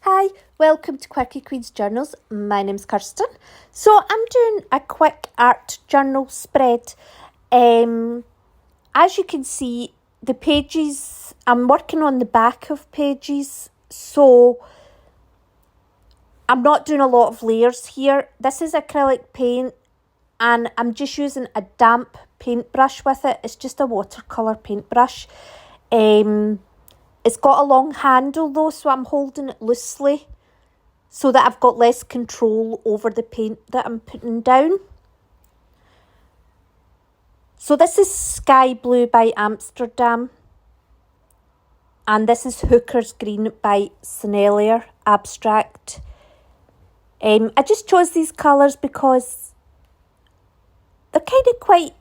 Hi, welcome to Quirky Queen's Journals. My name's Kirsten. So I'm doing a quick art journal spread. As you can see, the pages, I'm working on the back of pages, so I'm not doing a lot of layers here. This is acrylic paint and I'm just using a damp paintbrush with it. It's just a watercolour paintbrush. It's got a long handle though, so I'm holding it loosely so that I've got less control over the paint that I'm putting down. So this is Sky Blue by Amsterdam. And this is Hooker's Green by Sennelier Abstract. I just chose these colours because they're kind of quite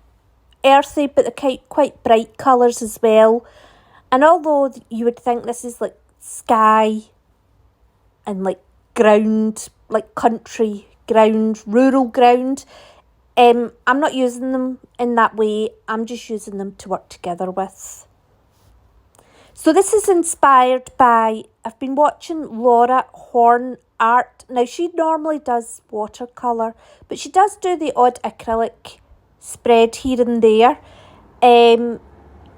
earthy, but they're quite bright colours as well. And although you would think this is like sky and like ground, like country ground, rural ground, I'm not using them in that way. I'm just using them to work together with. So this is inspired by, I've been watching Laura Horn art. Now she normally does watercolour, but she does do the odd acrylic spread here and there.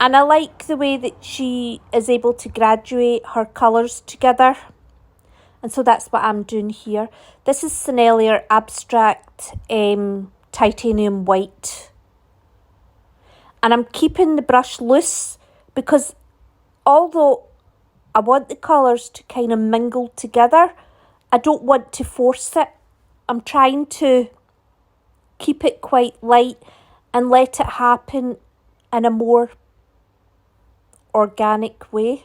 And I like the way that she is able to graduate her colours together. And so that's what I'm doing here. This is Sennelier Abstract Titanium White. And I'm keeping the brush loose because although I want the colours to kind of mingle together, I don't want to force it. I'm trying to keep it quite light and let it happen in a more organic way.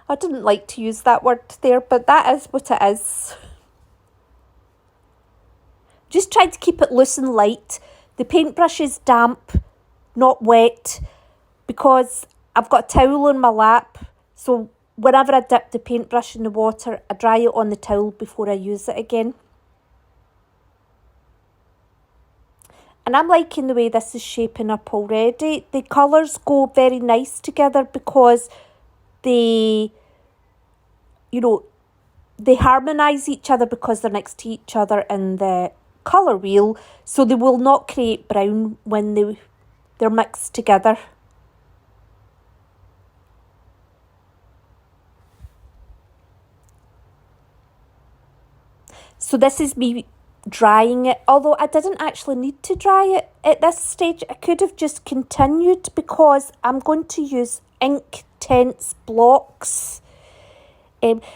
I didn't like to use that word there, but that is what it is. Just try to keep it loose and light. The paintbrush is damp, not wet, because I've got a towel on my lap. So whenever I dip the paintbrush in the water, I dry it on the towel before I use it again. And I'm liking the way this is shaping up already. The colours go very nice together because they harmonise each other because they're next to each other in the colour wheel. So they will not create brown when they're mixed together. So this is me drying it, although I didn't actually need to dry it at this stage. I could have just continued because I'm going to use Inktense blocks.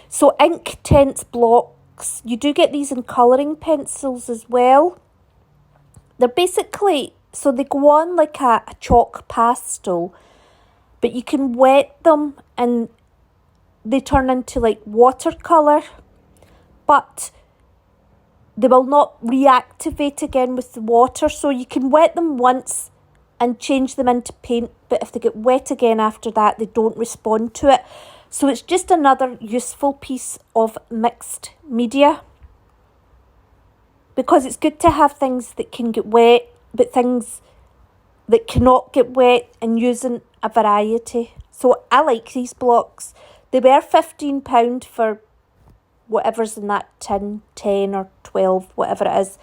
So Inktense blocks, you do get these in colouring pencils as well. They're basically, so they go on like a chalk pastel, but you can wet them and they turn into like watercolour, but they will not reactivate again with the water. So you can wet them once and change them into paint, but if they get wet again after that, they don't respond to it. So it's just another useful piece of mixed media, because it's good to have things that can get wet, but things that cannot get wet, and using a variety. So I like these blocks. They were £15 for whatever's in that tin, 10 or 12, whatever it is.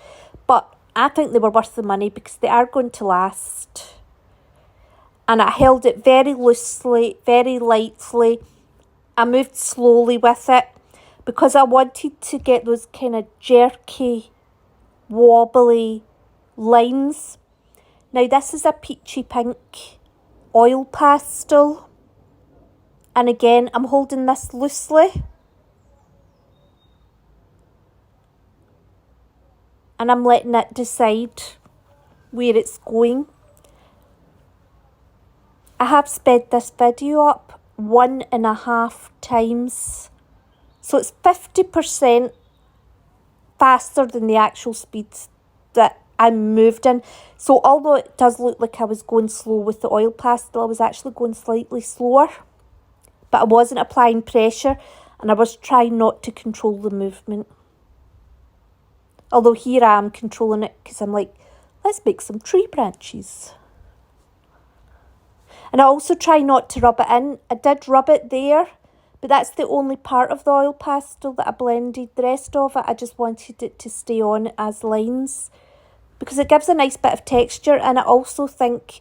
But I think they were worth the money because they are going to last. And I held it very loosely, very lightly. I moved slowly with it because I wanted to get those kind of jerky, wobbly lines. Now this is a peachy pink oil pastel. And again, I'm holding this loosely. And I'm letting it decide where it's going. I have sped this video up 1.5 times. So it's 50% faster than the actual speed that I moved in. So although it does look like I was going slow with the oil pastel, I was actually going slightly slower. But I wasn't applying pressure and I was trying not to control the movement. Although here I am controlling it because I'm like, let's make some tree branches. And I also try not to rub it in. I did rub it there, but that's the only part of the oil pastel that I blended. The rest of it, I just wanted it to stay on as lines because it gives a nice bit of texture, and I also think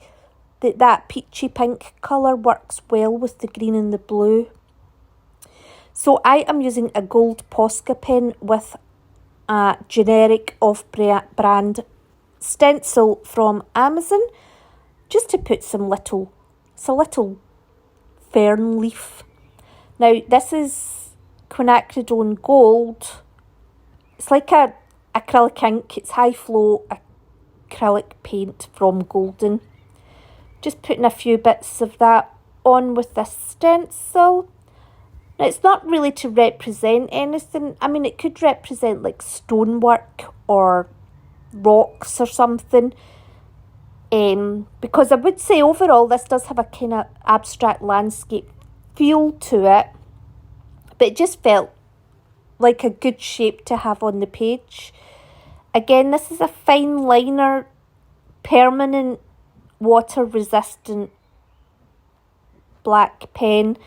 that that peachy pink colour works well with the green and the blue. So I am using a gold Posca pen with a generic off-brand stencil from Amazon, just to put it's a little fern leaf. Now this is quinacridone gold. It's like a acrylic ink. It's high flow acrylic paint from Golden. Just putting a few bits of that on with this stencil. Now it's not really to represent anything. I mean, it could represent like stonework or rocks or something. Because I would say overall this does have a kind of abstract landscape feel to it. But it just felt like a good shape to have on the page. Again, this is a fine liner, permanent, water resistant black pen.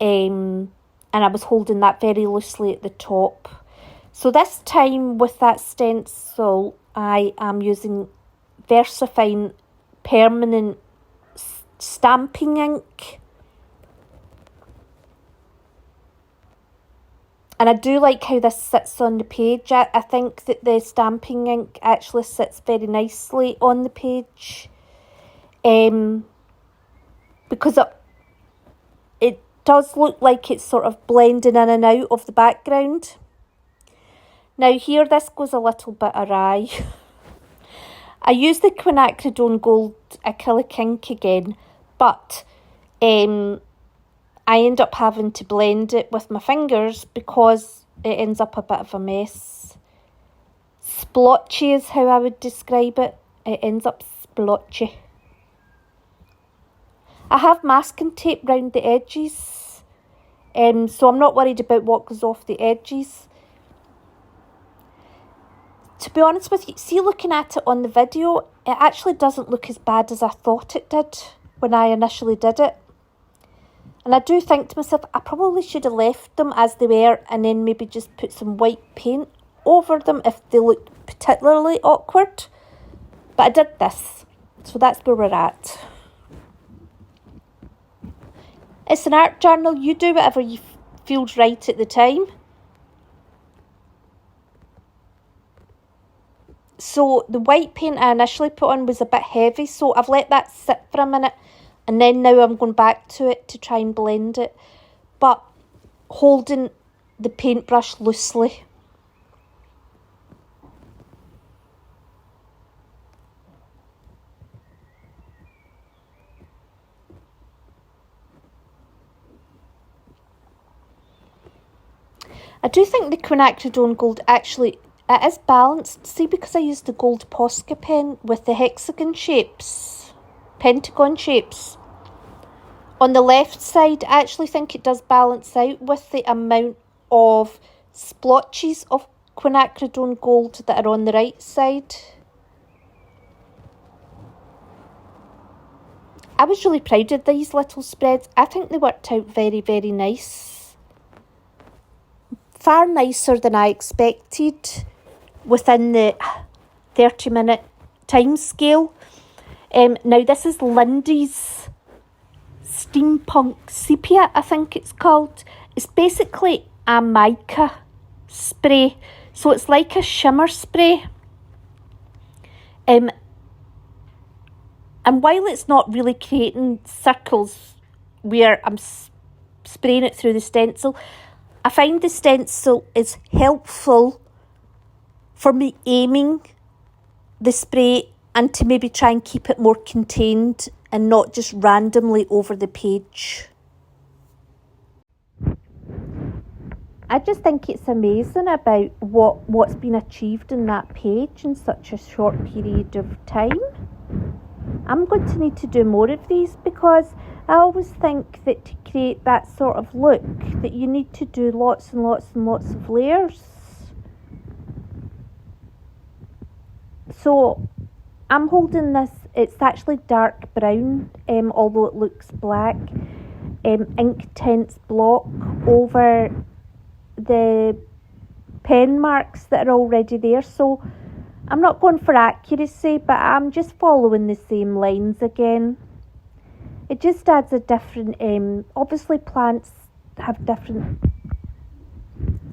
And I was holding that very loosely at the top. So this time with that stencil, I am using VersaFine permanent stamping ink. And I do like how this sits on the page. I think that the stamping ink actually sits very nicely on the page. Because it does look like it's sort of blending in and out of the background. Now here this goes a little bit awry. I use the quinacridone gold acrylic ink again, but I end up having to blend it with my fingers because it ends up a bit of a mess. Splotchy is how I would describe it. It ends up splotchy. I have masking tape round the edges, so I'm not worried about what goes off the edges. To be honest with you, see, looking at it on the video, it actually doesn't look as bad as I thought it did when I initially did it. And I do think to myself, I probably should have left them as they were and then maybe just put some white paint over them if they looked particularly awkward. But I did this, so that's where we're at. It's an art journal. You do whatever you feels right at the time. So the white paint I initially put on was a bit heavy, so I've let that sit for a minute, and then now I'm going back to it to try and blend it, but holding the paintbrush loosely. I do think the quinacridone gold actually, it is balanced. See, because I used the gold Posca pen with the hexagon shapes, pentagon shapes. On the left side, I actually think it does balance out with the amount of splotches of quinacridone gold that are on the right side. I was really proud of these little spreads. I think they worked out very, very nice. Far nicer than I expected within the 30-minute time scale. Now this is Lindy's Steampunk Sepia, I think it's called. It's basically a mica spray, so it's like a shimmer spray. And while it's not really creating circles where I'm spraying it through the stencil, I find the stencil is helpful for me aiming the spray and to maybe try and keep it more contained and not just randomly over the page. I just think it's amazing about what's been achieved in that page in such a short period of time. I'm going to need to do more of these because I always think that to create that sort of look that you need to do lots and lots and lots of layers. So I'm holding this, it's actually dark brown, although it looks black. Inktense block over the pen marks that are already there. So I'm not going for accuracy, but I'm just following the same lines again. It just adds a different, obviously plants have different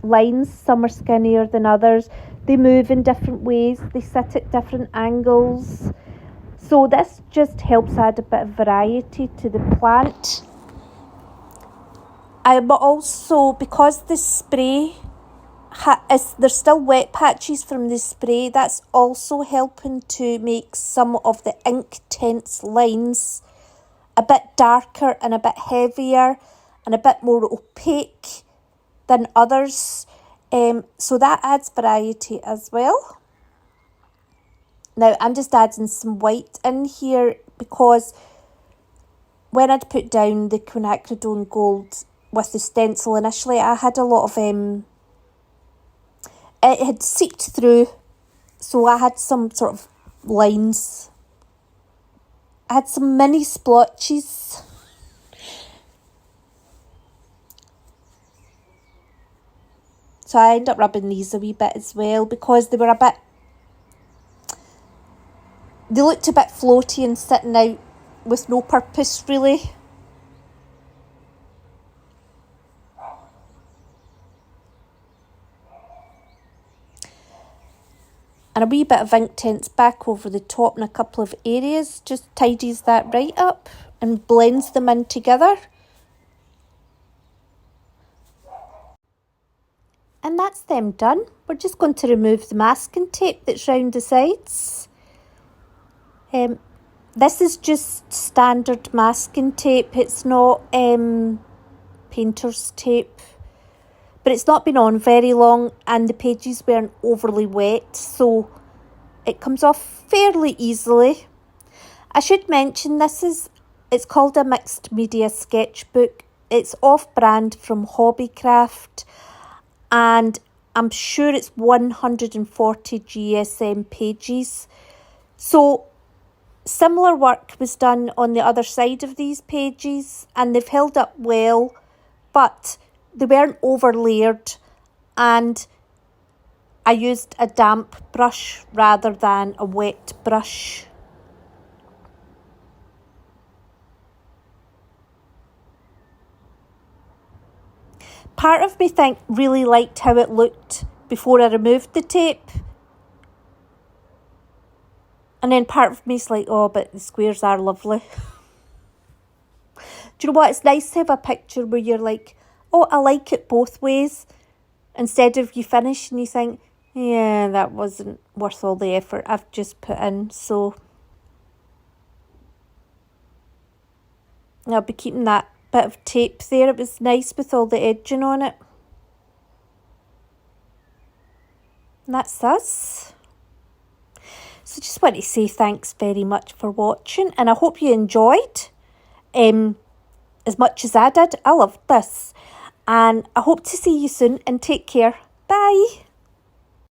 lines. Some are skinnier than others. They move in different ways. They sit at different angles. So this just helps add a bit of variety to the plant. I'm also, because the spray, there's still wet patches from the spray, that's also helping to make some of the Inktense lines a bit darker and a bit heavier and a bit more opaque than others. So that adds variety as well. Now I'm just adding some white in here because when I'd put down the quinacridone gold with the stencil initially, I had a lot of, it had seeped through, so I had some sort of lines. I had some mini splotches. So I ended up rubbing these a wee bit as well because they were they looked a bit floaty and sitting out with no purpose really. And a wee bit of Inktense back over the top in a couple of areas just tidies that right up and blends them in together. And that's them done. We're just going to remove the masking tape that's round the sides. This is just standard masking tape. It's not painter's tape. But it's not been on very long and the pages weren't overly wet, so it comes off fairly easily. I should mention it's called a mixed media sketchbook. It's off-brand from Hobbycraft and I'm sure it's 140 GSM pages. So similar work was done on the other side of these pages and they've held up well, but they weren't overlayered and I used a damp brush rather than a wet brush. Part of me really liked how it looked before I removed the tape. And then part of me's like, oh, but the squares are lovely. Do you know what? It's nice to have a picture where you're like, oh, I like it both ways. Instead of you finish and you think, yeah, that wasn't worth all the effort I've just put in. So I'll be keeping that bit of tape there. It was nice with all the edging on it. And that's us. So just want to say thanks very much for watching and I hope you enjoyed as much as I did. I loved this and I hope to see you soon and take care. Bye.